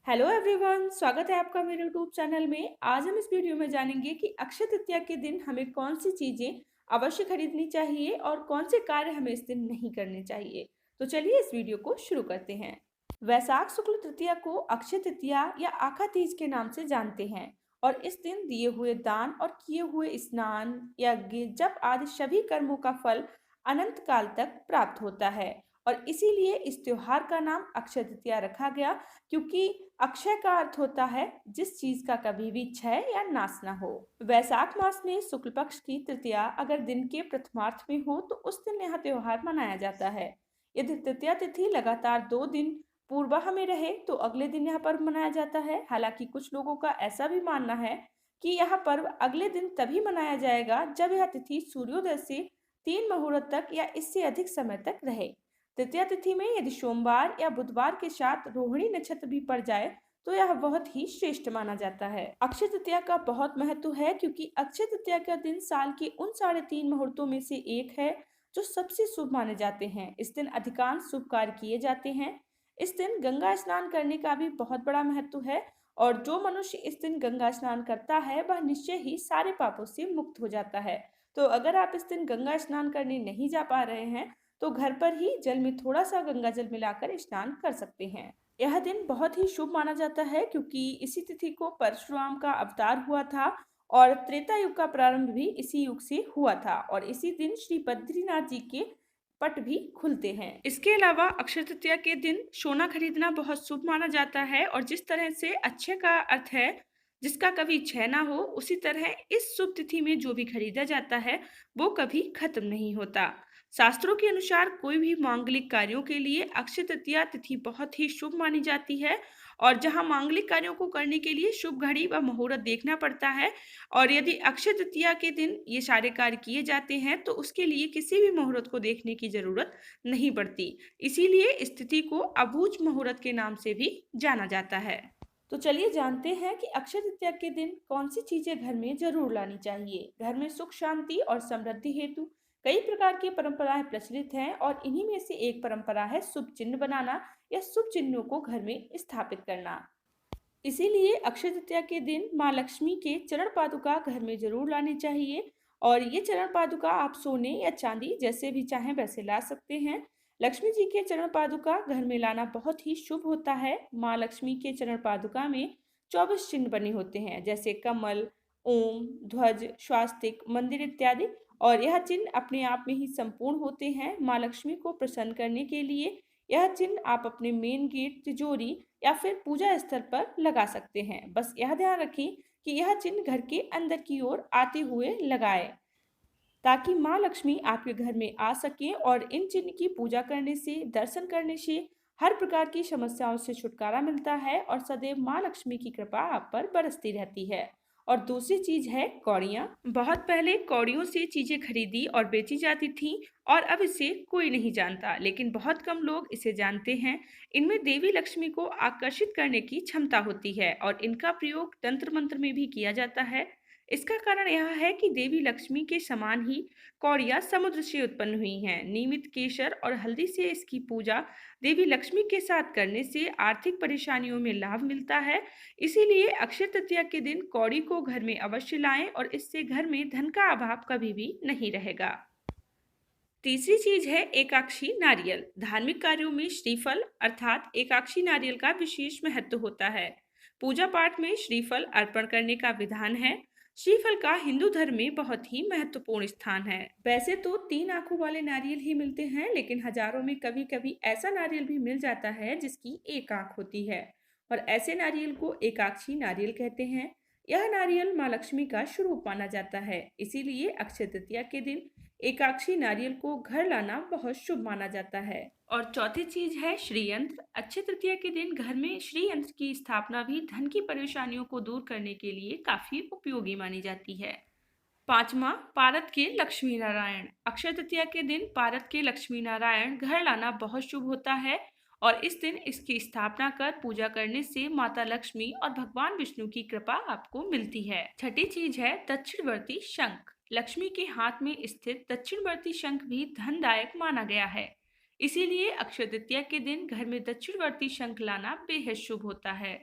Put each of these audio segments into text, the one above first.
Hello everyone, स्वागत है आपका मेरे यूट्यूब चैनल में। आज हम इस वीडियो में जानेंगे कि अक्षय तृतीया के दिन हमें कौन सी चीजें अवश्य खरीदनी चाहिए और कौन से कार्य हमें इस दिन नहीं करने चाहिए। तो चलिए इस वीडियो को शुरू करते हैं। वैशाख शुक्ल तृतीया को अक्षय तृतीया या आखा तीज के नाम से जानते हैं और इस दिन दिए हुए दान और किए हुए स्नान यज्ञ जप आदि सभी कर्मों का फल अनंत काल तक प्राप्त होता है और इसीलिए इस त्योहार का नाम अक्षय तृतीया रखा गया, क्योंकि अक्षय का अर्थ होता है जिस चीज का कभी भी क्षय या नाश ना हो। वैशाख मास में शुक्ल पक्ष की तृतीया अगर दिन के प्रथमार्थ में हो तो उस दिन यह त्योहार मनाया जाता है। यदि तृतीया तिथि लगातार 2 दिन पूर्वाह में रहे तो अगले दिन यह पर्व मनाया जाता है। हालांकि कुछ लोगों का ऐसा भी मानना है कि यह पर्व अगले दिन तभी मनाया जाएगा जब यह तिथि सूर्योदय से 3 मुहूर्त तक या इससे अधिक समय तक रहे। तृतीया तिथि में यदि सोमवार या बुधवार के साथ रोहिणी नक्षत्र भी पड़ जाए तो यह बहुत ही श्रेष्ठ माना जाता है। अक्षय तृतीया का बहुत महत्व है क्योंकि अक्षय तृतीया का दिन साल के उन 3.5 मुहूर्तों में से एक है जो सबसे शुभ माने जाते हैं। इस दिन अधिकांश शुभ कार्य किए जाते हैं। इस दिन गंगा स्नान करने का भी बहुत बड़ा महत्व है और जो मनुष्य इस दिन गंगा स्नान करता है वह निश्चय ही सारे पापों से मुक्त हो जाता है। तो अगर आप इस दिन गंगा स्नान करने नहीं जा पा रहे हैं तो घर पर ही जल में थोड़ा सा गंगा जल मिलाकर स्नान कर सकते हैं। यह दिन बहुत ही शुभ माना जाता है क्योंकि इसी तिथि को परशुराम का अवतार हुआ था और त्रेता युग का प्रारंभ भी इसी युग से हुआ था और इसी दिन श्री बद्रीनाथ जी के पट भी खुलते हैं। इसके अलावा अक्षय तृतीया के दिन सोना खरीदना बहुत शुभ माना जाता है और जिस तरह से अक्षय का अर्थ है जिसका कभी क्षय ना हो, उसी तरह इस शुभ तिथि में जो भी खरीदा जाता है वो कभी खत्म नहीं होता। शास्त्रों के अनुसार कोई भी मांगलिक कार्यों के लिए अक्षय तृतीया तिथि बहुत ही शुभ मानी जाती है और जहां मांगलिक कार्यों को करने के लिए शुभ घड़ी व मुहूर्त देखना पड़ता है और यदि अक्षय तृतीया के दिन ये सारे कार्य किए जाते हैं तो उसके लिए किसी भी मुहूर्त को देखने की जरूरत नहीं पड़ती। इसीलिए इस तिथि को अबूझ मुहूर्त के नाम से भी जाना जाता है। तो चलिए जानते हैं कि अक्षय तृतीया के दिन कौन सी चीजें घर में जरूर लानी चाहिए। घर में सुख शांति और समृद्धि हेतु कई प्रकार की परंपराएं प्रचलित हैं और इन्हीं में से एक परंपरा है शुभ चिन्ह बनाना या शुभ चिन्हों को घर में स्थापित करना। इसीलिए अक्षय तृतीया के दिन माँ लक्ष्मी के चरण पादुका घर में जरूर लानी चाहिए और ये चरण पादुका आप सोने या चांदी जैसे भी चाहें वैसे ला सकते हैं। लक्ष्मी जी के चरण पादुका घर में लाना बहुत ही शुभ होता है। माँ लक्ष्मी के चरण पादुका में 24 चिन्ह बने होते हैं जैसे कमल, ओम, ध्वज, स्वास्तिक, मंदिर इत्यादि और यह चिन्ह अपने आप में ही संपूर्ण होते हैं। माँ लक्ष्मी को प्रसन्न करने के लिए यह चिन्ह आप अपने मेन गेट, तिजोरी या फिर पूजा स्थल पर लगा सकते हैं। बस यह ध्यान रखें कि यह चिन्ह घर के अंदर की ओर आते हुए लगाएं ताकि माँ लक्ष्मी आपके घर में आ सकें और इन चिन्ह की पूजा करने से, दर्शन करने से हर प्रकार की समस्याओं से छुटकारा मिलता है और सदैव माँ लक्ष्मी की कृपा आप पर बरसती रहती है। और दूसरी चीज है कौड़ियाँ। बहुत पहले कौड़ियों से चीजें खरीदी और बेची जाती थी और अब इसे कोई नहीं जानता, लेकिन बहुत कम लोग इसे जानते हैं। इनमें देवी लक्ष्मी को आकर्षित करने की क्षमता होती है और इनका प्रयोग तंत्र मंत्र में भी किया जाता है। इसका कारण यह है कि देवी लक्ष्मी के समान ही कौड़ियाँ समुद्र से उत्पन्न हुई हैं। नियमित केसर और हल्दी से इसकी पूजा देवी लक्ष्मी के साथ करने से आर्थिक परेशानियों में लाभ मिलता है। इसीलिए अक्षय तृतीया के दिन कौड़ी को घर में अवश्य लाएं और इससे घर में धन का अभाव कभी भी नहीं रहेगा। तीसरी चीज है एकाक्षी नारियल। धार्मिक कार्यों में श्रीफल अर्थात एकाक्षी नारियल का विशेष महत्व होता है। पूजा पाठ में श्रीफल अर्पण करने का विधान है। श्रीफल का हिंदू धर्म में बहुत ही महत्वपूर्ण स्थान है। वैसे तो 3 आंखों वाले नारियल ही मिलते हैं, लेकिन हजारों में कभी कभी ऐसा नारियल भी मिल जाता है जिसकी एक आंख होती है और ऐसे नारियल को एकाक्षी नारियल कहते हैं। यह नारियल माँ लक्ष्मी का स्वरूप माना जाता है। इसीलिए अक्षय तृतीया के दिन एकाक्षी नारियल को घर लाना बहुत शुभ माना जाता है। और चौथी चीज है श्री यंत्र। अक्षय तृतीया के दिन घर में श्री यंत्र की स्थापना भी धन की परेशानियों को दूर करने के लिए काफी उपयोगी मानी जाती है। पांचवा, पारद के लक्ष्मी नारायण। अक्षय तृतीया के दिन पारद के लक्ष्मी नारायण घर लाना बहुत शुभ होता है और इस दिन इसकी स्थापना कर पूजा करने से माता लक्ष्मी और भगवान विष्णु की कृपा आपको मिलती है। छठी चीज है दक्षिणवर्ती शंख। लक्ष्मी के हाथ में स्थित दक्षिणवर्ती शंख भी धनदायक माना गया है। इसीलिए अक्षय तृतीया के दिन घर में दक्षिणवर्ती शंख लाना बेहद शुभ होता है।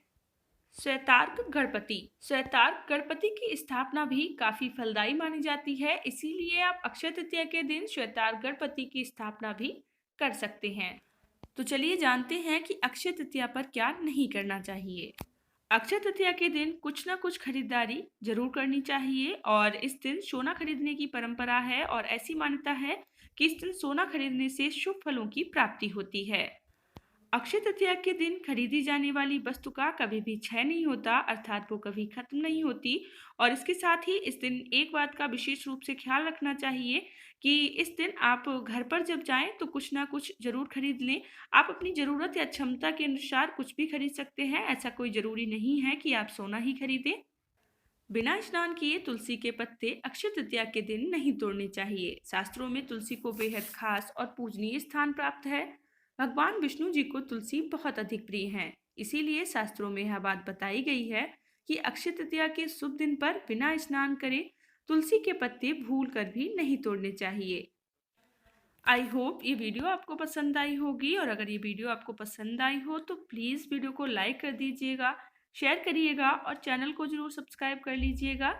श्वेतार्क गणपति। श्वेतार्क गणपति की स्थापना भी काफी फलदायी मानी जाती है, इसीलिए आप अक्षय तृतीया के दिन श्वेतार्क गणपति की स्थापना भी कर सकते हैं। तो चलिए जानते हैं कि अक्षय तृतीया पर क्या नहीं करना चाहिए। अक्षय तृतीया के दिन कुछ ना कुछ खरीदारी जरूर करनी चाहिए और इस दिन सोना खरीदने की परंपरा है और ऐसी मान्यता है कि इस दिन सोना खरीदने से शुभ फलों की प्राप्ति होती है। अक्षय तृतीया के दिन खरीदी जाने वाली वस्तु का कभी भी क्षय नहीं होता, अर्थात वो कभी खत्म नहीं होती। और इसके साथ ही इस दिन एक बात का विशेष रूप से ख्याल रखना चाहिए कि इस दिन आप घर पर जब जाएं तो कुछ ना कुछ जरूर खरीद लें। आप अपनी ज़रूरत या क्षमता के अनुसार कुछ भी खरीद सकते हैं, ऐसा कोई ज़रूरी नहीं है कि आप सोना ही खरीदें। बिना स्नान किए तुलसी के पत्ते अक्षय तृतीया के दिन नहीं तोड़ने चाहिए। शास्त्रों में तुलसी को बेहद खास और पूजनीय स्थान प्राप्त है। भगवान विष्णु जी को तुलसी बहुत अधिक प्रिय है, इसीलिए शास्त्रों में यह बात बताई गई है कि अक्षय तृतीया के शुभ दिन पर बिना स्नान करे तुलसी के पत्ते भूल कर भी नहीं तोड़ने चाहिए। आई होप ये वीडियो आपको पसंद आई होगी, और अगर ये वीडियो आपको पसंद आई हो तो प्लीज़ वीडियो को लाइक कर दीजिएगा, शेयर करिएगा और चैनल को ज़रूर सब्सक्राइब कर लीजिएगा।